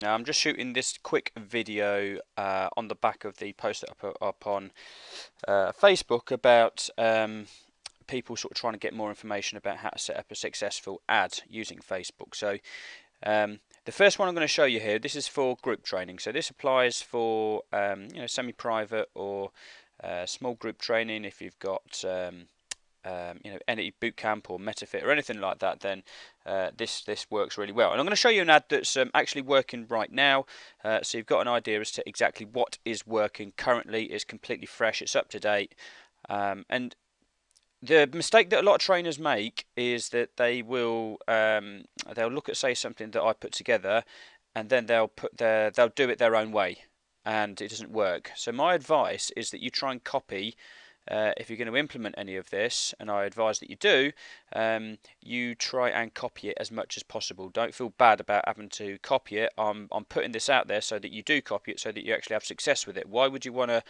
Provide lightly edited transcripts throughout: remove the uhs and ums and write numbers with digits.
Now I'm just shooting this quick video on the back of the post that I put up on Facebook about people sort of trying to get more information about how to set up a successful ad using Facebook. So the first one I'm going to show you here, this is for group training. So this applies for semi-private or small group training. If you've got any boot camp or MetaFit or anything like that, then this works really well. And I'm going to show you an ad that's actually working right now, so you've got an idea as to exactly what is working currently. It's completely fresh, it's up to date, and the mistake that a lot of trainers make is that they'll look at, say, something that I put together, and then they'll do it their own way, and it doesn't work. So my advice is that you try and copy. If you're going to implement any of this, and I advise that you do, you try and copy it as much as possible. Don't feel bad about having to copy it. I'm putting this out there so that you do copy it, so that you actually have success with it. Why would you want to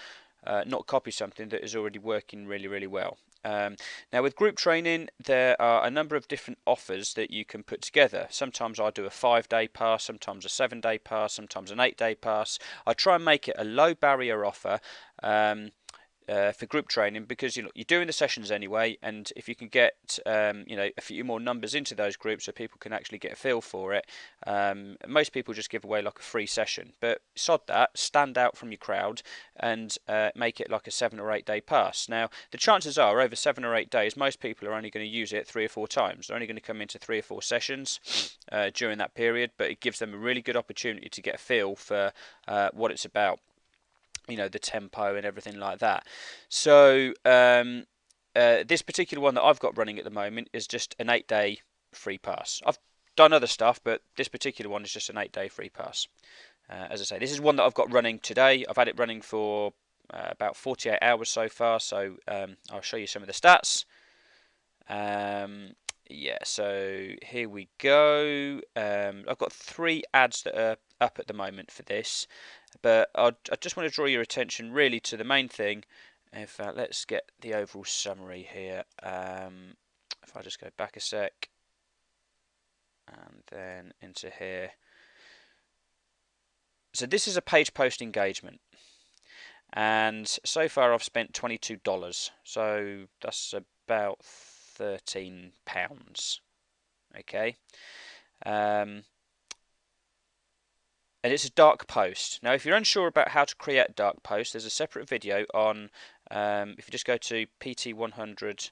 not copy something that is already working really, really well? Now with group training, there are a number of different offers that you can put together. Sometimes I do a 5-day pass, sometimes a 7-day pass, sometimes an 8-day pass. I try and make it a low barrier offer for group training, because you're doing the sessions anyway, and if you can get a few more numbers into those groups so people can actually get a feel for it, most people just give away like a free session. But sod that, stand out from your crowd and make it like a 7 or 8 day pass. Now the chances are over 7 or 8 days most people are only going to use it 3 or 4 times. They're only going to come into 3 or 4 sessions during that period, but it gives them a really good opportunity to get a feel for what it's about, the tempo and everything like that. So this particular one that I've got running at the moment is just an 8-day free pass. I've done other stuff, but this particular one is just an 8-day free pass. As I say, this is one that I've got running today. I've had it running for about 48 hours so far, so I'll show you some of the stats. Yeah, so here we go. I've got 3 ads that are up at the moment for this, but I just want to draw your attention really to the main thing. In fact, let's get the overall summary here. If I just go back a sec and then into here. So this is a page post engagement, and so far I've spent $22, so that's about £13. Okay. And it's a dark post. Now, if you're unsure about how to create a dark post, there's a separate video on. If you just go to PT100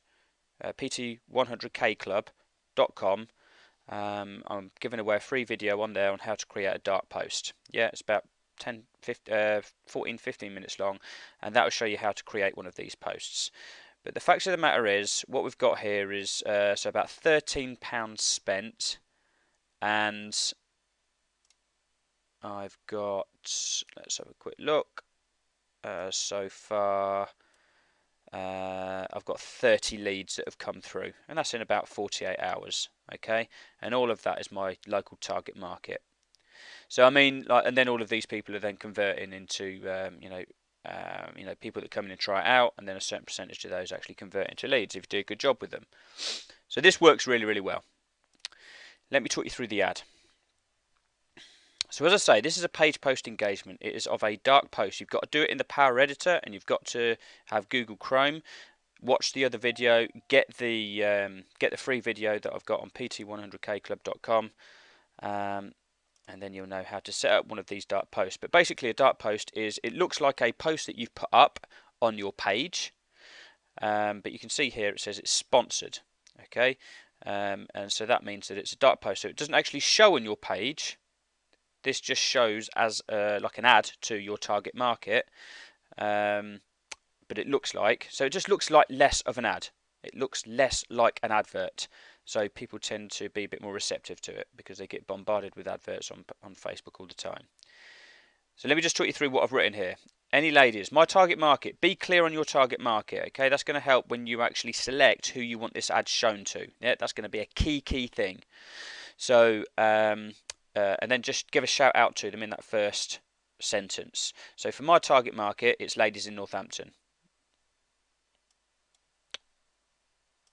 PT100kclub.com, I'm giving away a free video on there on how to create a dark post. Yeah, it's about 14, 15 minutes long, and that will show you how to create one of these posts. But the fact of the matter is, what we've got here is so about £13 spent, and I've got, let's have a quick look. So far, I've got 30 leads that have come through, and that's in about 48 hours. Okay, and all of that is my local target market. So I mean, and then all of these people are then converting into, people that come in and try it out, and then a certain percentage of those actually convert into leads if you do a good job with them. So this works really, really well. Let me talk you through the ad. So as I say, this is a page post engagement. It is of a dark post. You've got to do it in the Power Editor, and you've got to have Google Chrome. Watch the other video. Get the free video that I've got on pt100kclub.com, and then you'll know how to set up one of these dark posts. But basically, a dark post is, it looks like a post that you've put up on your page, but you can see here it says it's sponsored. Okay, and so that means that it's a dark post. So it doesn't actually show on your page. This just shows as like an ad to your target market, but it looks like, so it just looks like less of an ad. It looks less like an advert, so people tend to be a bit more receptive to it because they get bombarded with adverts on Facebook all the time. So let me just talk you through what I've written here. Any ladies, my target market, be clear on your target market, okay? That's going to help when you actually select who you want this ad shown to. Yeah, that's going to be a key thing. So and then just give a shout out to them in that first sentence. So for my target market, it's ladies in Northampton.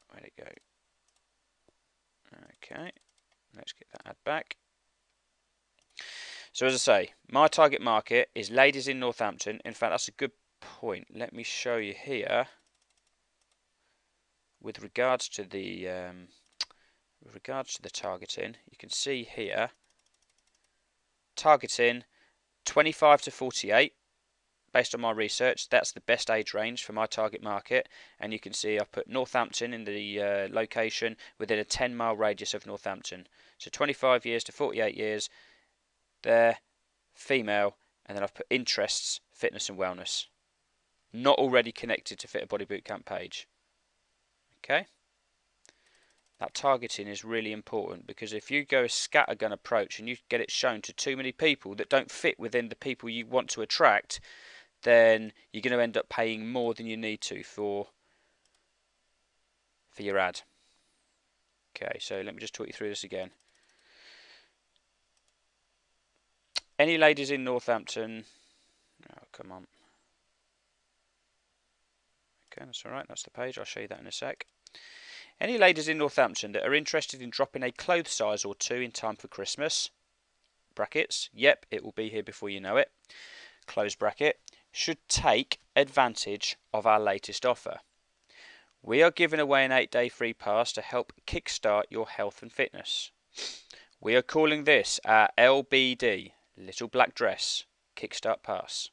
Where'd it go? Okay, let's get that ad back. So as I say, my target market is ladies in Northampton. In fact, that's a good point. Let me show you here with regards to the targeting. You can see here targeting 25 to 48. Based on my research, that's the best age range for my target market, and you can see I've put Northampton in the location within a 10-mile radius of Northampton. So 25 years to 48 years, there, female, and then I've put interests, fitness and wellness. Not already connected to Fitter Body Bootcamp page. Okay? That targeting is really important, because if you go a scattergun approach and you get it shown to too many people that don't fit within the people you want to attract, then you're going to end up paying more than you need to for your ad. Okay, so let me just talk you through this again. Any ladies in Northampton? Oh, come on. Okay, that's alright, that's the page, I'll show you that in a sec. Any ladies in Northampton that are interested in dropping a clothes size or two in time for Christmas, brackets, yep, it will be here before you know it, close bracket, should take advantage of our latest offer. We are giving away an 8-day free pass to help kickstart your health and fitness. We are calling this our LBD, Little Black Dress, Kickstart Pass.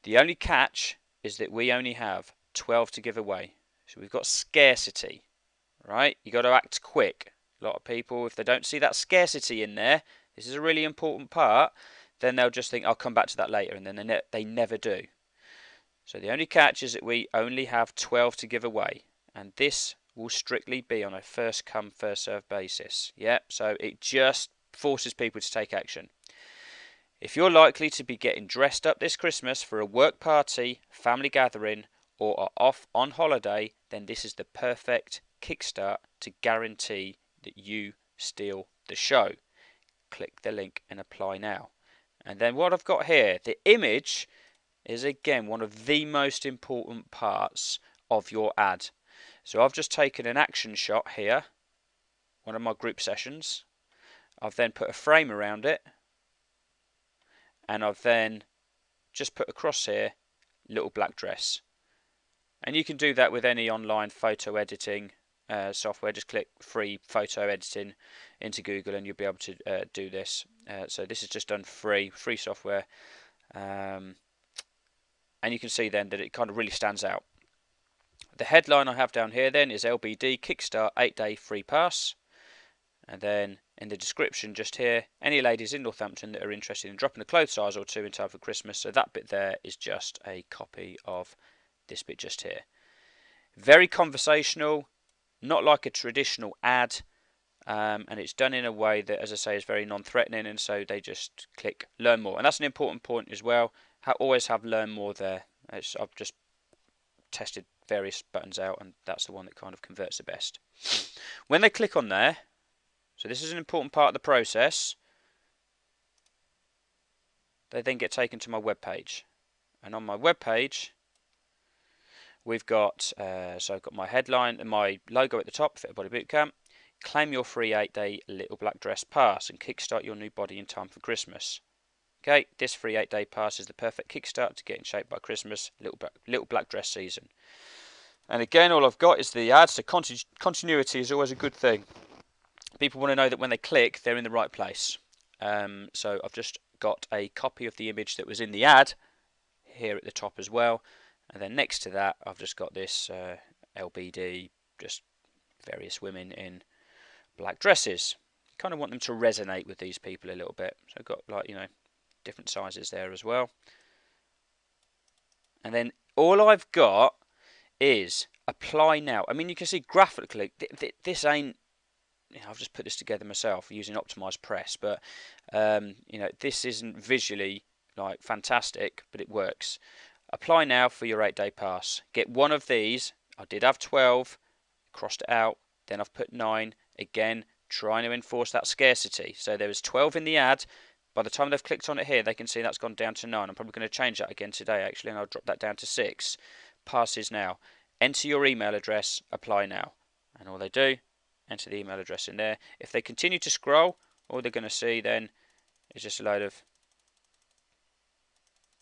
The only catch is that we only have 12 to give away. So we've got scarcity, right? You've got to act quick. A lot of people, if they don't see that scarcity in there, this is a really important part, then they'll just think, I'll come back to that later, and then they never do. So the only catch is that we only have 12 to give away, and this will strictly be on a first come first served basis. Yeah, so it just forces people to take action. If you're likely to be getting dressed up this Christmas for a work party, family gathering, or are off on holiday, then this is the perfect kickstart to guarantee that you steal the show. Click the link and apply now. And then what I've got here, the image is again one of the most important parts of your ad. So I've just taken an action shot here, one of my group sessions. I've then put a frame around it, and I've then just put across here little black dress. And you can do that with any online photo editing software. Just click free photo editing into Google and you'll be able to do this. So this is just done free software. And you can see then that it kind of really stands out. The headline I have down here then is LBD Kickstart 8-day free pass. And then in the description just here, any ladies in Northampton that are interested in dropping a clothes size or two in time for Christmas. So that bit there is just a copy of this bit just here. Very conversational, not like a traditional ad, and it's done in a way that, as I say, is very non-threatening, and so they just click learn more. And that's an important point as well. Always have learn more there. I've just tested various buttons out, and that's the one that kind of converts the best. When they click on there, so this is an important part of the process, they then get taken to my web page. And on my web page, we've got, so I've got my headline and my logo at the top, Fitter Body Bootcamp. Claim your free 8-day Little Black Dress Pass and kickstart your new body in time for Christmas. Okay, this free 8-day pass is the perfect kickstart to get in shape by Christmas, Little Black Dress season. And again, all I've got is the ad, so continuity is always a good thing. People want to know that when they click, they're in the right place. So I've just got a copy of the image that was in the ad here at the top as well. And then next to that, I've just got this LBD, just various women in black dresses. Kind of want them to resonate with these people a little bit. So I've got, like, different sizes there as well. And then all I've got is apply now. I mean, you can see graphically, this ain't, I've just put this together myself using optimized press, but this isn't visually like fantastic, but it works. Apply now for your 8-day pass. Get one of these. I did have 12, crossed it out, then I've put 9. Again, trying to enforce that scarcity. So there was 12 in the ad. By the time they've clicked on it here, they can see that's gone down to 9. I'm probably going to change that again today, actually, and I'll drop that down to 6. Passes now. Enter your email address, apply now. And all they do, enter the email address in there. If they continue to scroll, all they're going to see then is just a load of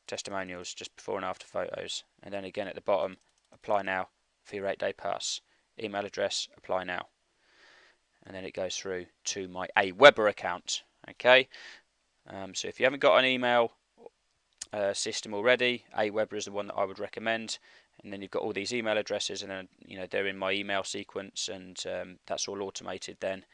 testimonials, just before and after photos. And then again at the bottom, apply now for your 8-day pass. Email address, apply now. And then it goes through to my Aweber account. Okay, so if you haven't got an email system already, Aweber is the one that I would recommend. And then you've got all these email addresses, and then they're in my email sequence, and that's all automated then.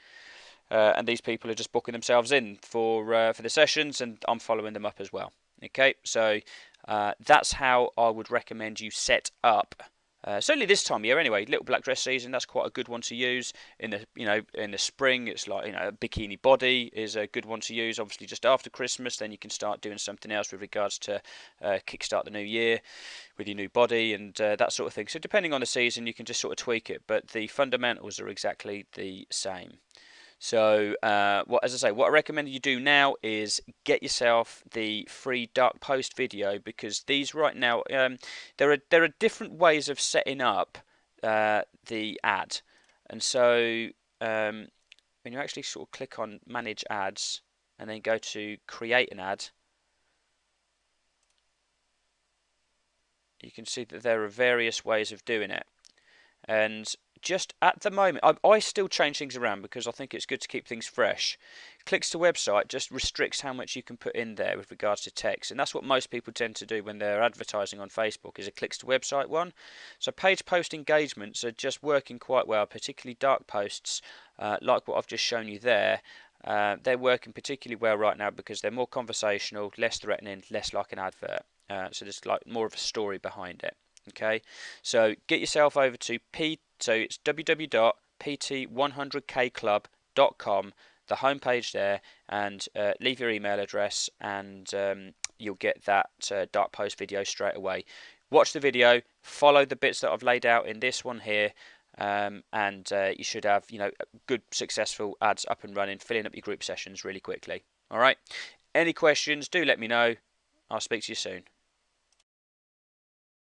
And these people are just booking themselves in for the sessions, and I'm following them up as well. Okay, so that's how I would recommend you set up. Certainly this time of year, anyway. Little black dress season, that's quite a good one to use. In the in the spring, it's like a bikini body is a good one to use. Obviously, just after Christmas, then you can start doing something else with regards to kickstart the new year with your new body and that sort of thing. So depending on the season, you can just sort of tweak it, but the fundamentals are exactly the same. So, as I say, what I recommend you do now is get yourself the free dark post video, because these right now, there are different ways of setting up the ad, and so when you actually sort of click on manage ads and then go to create an ad, you can see that there are various ways of doing it. And just at the moment, I still change things around because I think it's good to keep things fresh. Clicks to website just restricts how much you can put in there with regards to text, and that's what most people tend to do when they're advertising on Facebook, is a clicks to website one. So page post engagements are just working quite well, particularly dark posts like what I've just shown you there. They're working particularly well right now because they're more conversational, less threatening, less like an advert. So there's like more of a story behind it. Okay, so get yourself over to so it's www.pt100kclub.com, the homepage there, and leave your email address, and you'll get that dark post video straight away. Watch the video, follow the bits that I've laid out in this one here, and you should have good successful ads up and running, filling up your group sessions really quickly. All right, any questions, do let me know. I'll speak to you soon.